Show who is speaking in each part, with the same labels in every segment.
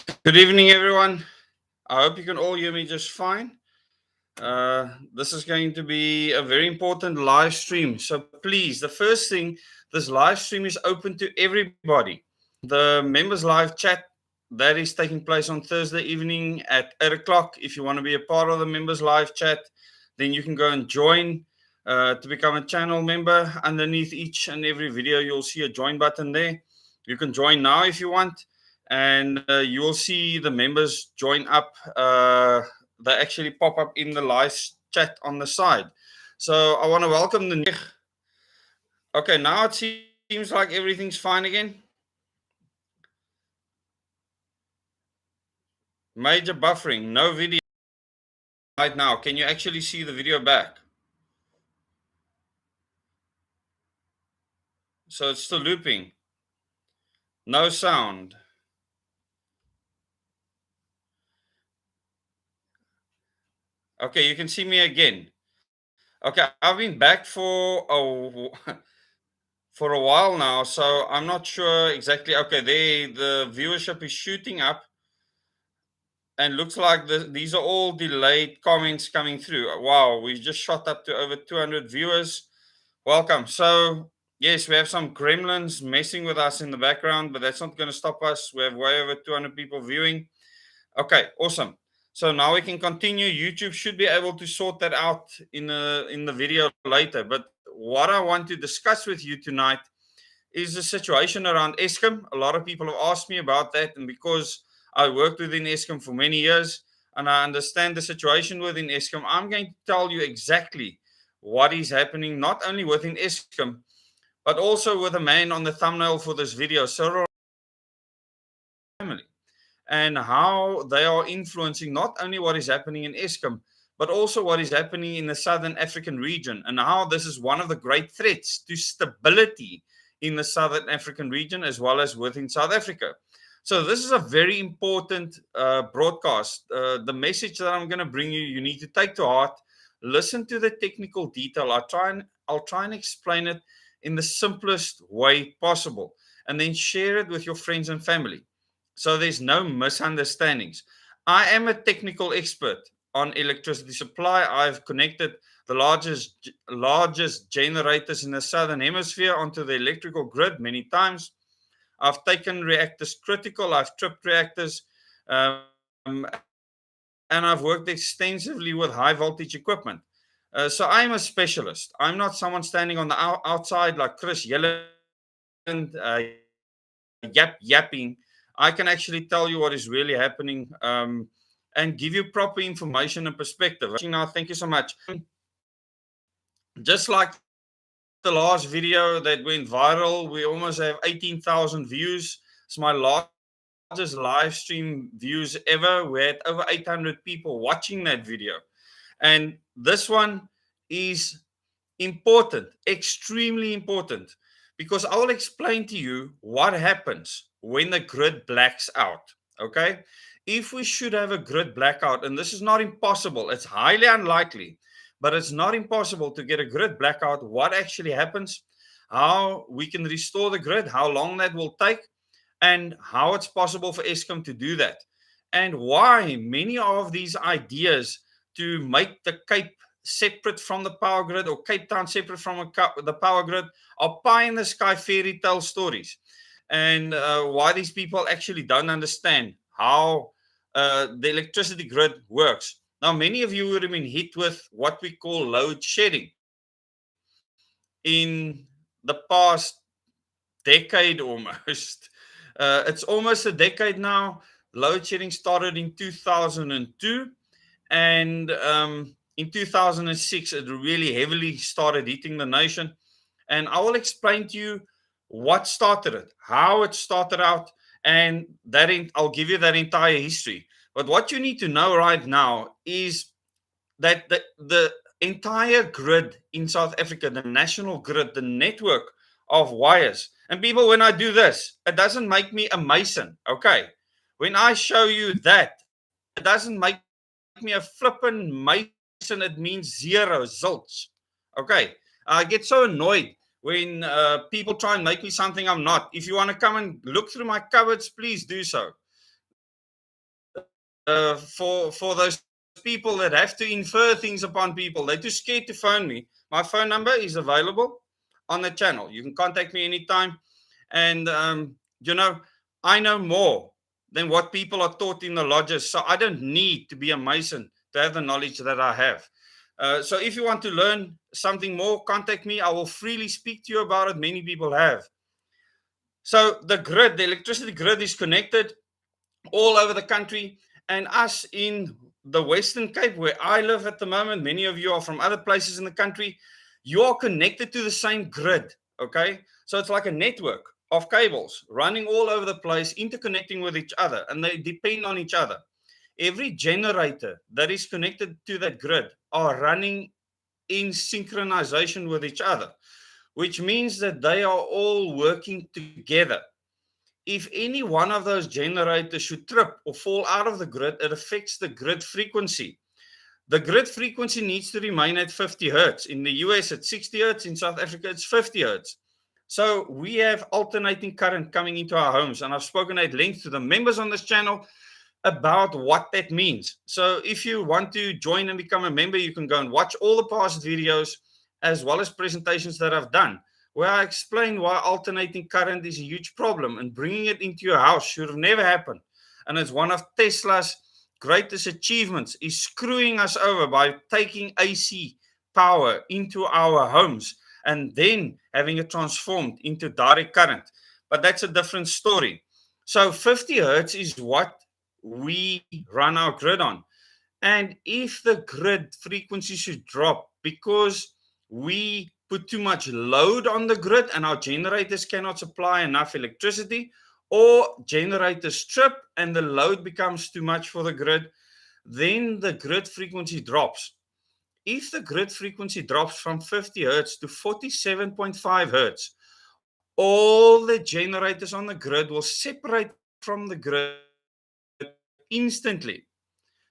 Speaker 1: Good evening, everyone. I hope you can all hear me just fine. This is going to be a very important live stream. So, please, the first thing, this live stream is open to everybody. The members live chat that is taking place on Thursday evening at 8 o'clock. If you want to be a part of the members live chat, then you can go and join to become a channel member. Underneath each and every video, you'll see a join button there. You can join now if you want, and you will see the members join up. They actually pop up in the live chat on the side. So I want to welcome the. Okay, now it seems like everything's fine again. Major buffering, no video right now. Can you actually see the video back? So it's still looping. No sound. Okay, you can see me again. Okay, I've been back for for a while now, so I'm not sure exactly. Okay, the viewership is shooting up, and looks like these are all delayed comments coming through. Wow, we just shot up to over 200 viewers. Welcome. So yes, we have some gremlins messing with us in the background, but that's not going to stop us. We have way over 200 people viewing. Okay, awesome. So now we can continue. YouTube should be able to sort that out in the video later. But what I want to discuss with you tonight is the situation around Eskom. A lot of people have asked me about that, and because I worked within Eskom for many years and I understand the situation within Eskom, I'm going to tell you exactly what is happening, not only within Eskom, but also with the man on the thumbnail for this video, Cyril family, and how they are influencing not only what is happening in Eskom, but also what is happening in the Southern African region, and how this is one of the great threats to stability in the Southern African region as well as within South Africa. So this is a very important broadcast. The message that I'm going to bring you, you need to take to heart. Listen to the technical detail. I'll try and explain it in the simplest way possible, and then share it with your friends and family, so there's no misunderstandings. I am a technical expert on electricity supply. I've connected the largest generators in the southern hemisphere onto the electrical grid many times. I've taken reactors critical. I've tripped reactors, and I've worked extensively with high voltage equipment. So I'm a specialist. I'm not someone standing on the outside like Chris Yellen, yapping. I can actually tell you what is really happening, and give you proper information and perspective. Now, thank you so much. Just like the last video that went viral, we almost have 18,000 views. It's my largest live stream views ever. We had over 800 people watching that video. And this one is important, extremely important, because I will explain to you what happens when the grid blacks out. Okay? If we should have a grid blackout, and this is not impossible, it's highly unlikely, but it's not impossible to get a grid blackout. What actually happens, how we can restore the grid, how long that will take, and how it's possible for Eskom to do that, and why many of these ideas to make the Cape separate from the power grid, or Cape Town separate from the power grid, are pie in the sky fairy tale stories, and why these people actually don't understand how the electricity grid works. Now, many of you would have been hit with what we call load shedding in the past decade almost. It's almost a decade now. Load shedding started in 2002, and in 2006, it really heavily started hitting the nation. And I will explain to you what started it, how it started out, and I'll give you that entire history. But what you need to know right now is that the entire grid in South Africa, the national grid, the network of wires. And people, when I do this, it doesn't make me a mason, okay? When I show you that, it doesn't make me a flippin' mason. It means zero, zilch, okay? I get so annoyed when people try and make me something I'm not. If you want to come and look through my cupboards, please do so. for those people that have to infer things upon people, they're too scared to phone me. My phone number is available on the channel. You can contact me anytime. And, I know more than what people are taught in the lodges. So I don't need to be a Mason to have the knowledge that I have. So if you want to learn something more, contact me. I will freely speak to you about it. Many people have. So the grid, the electricity grid is connected all over the country. And us in the Western Cape, where I live at the moment, many of you are from other places in the country, you are connected to the same grid. Okay. So it's like a network of cables running all over the place, interconnecting with each other, and they depend on each other. Every generator that is connected to that grid are running in synchronization with each other, which means that they are all working together. If any one of those generators should trip or fall out of the grid, it affects the grid frequency. The grid frequency needs to remain at 50 hertz. In the US, it's 60 hertz. In South Africa, it's 50 hertz. So we have alternating current coming into our homes. And I've spoken at length to the members on this channel about what that means. So if you want to join and become a member, you can go and watch all the past videos as well as presentations that I've done, where I explain why alternating current is a huge problem, and bringing it into your house should have never happened. And it's one of Tesla's greatest achievements, is screwing us over by taking AC power into our homes and then having it transformed into direct current. But that's a different story. So 50 hertz is what we run our grid on. And if the grid frequency should drop because we put too much load on the grid and our generators cannot supply enough electricity, or generators trip and the load becomes too much for the grid, then the grid frequency drops. If the grid frequency drops from 50 hertz to 47.5 hertz, all the generators on the grid will separate from the grid instantly,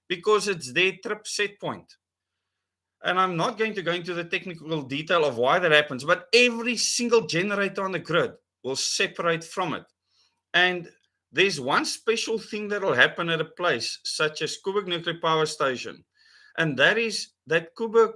Speaker 1: because it's their trip set point. And I'm not going to go into the technical detail of why that happens, but every single generator on the grid will separate from it. And there's one special thing that will happen at a place such as Koeberg Nuclear Power Station, and that is that Koeberg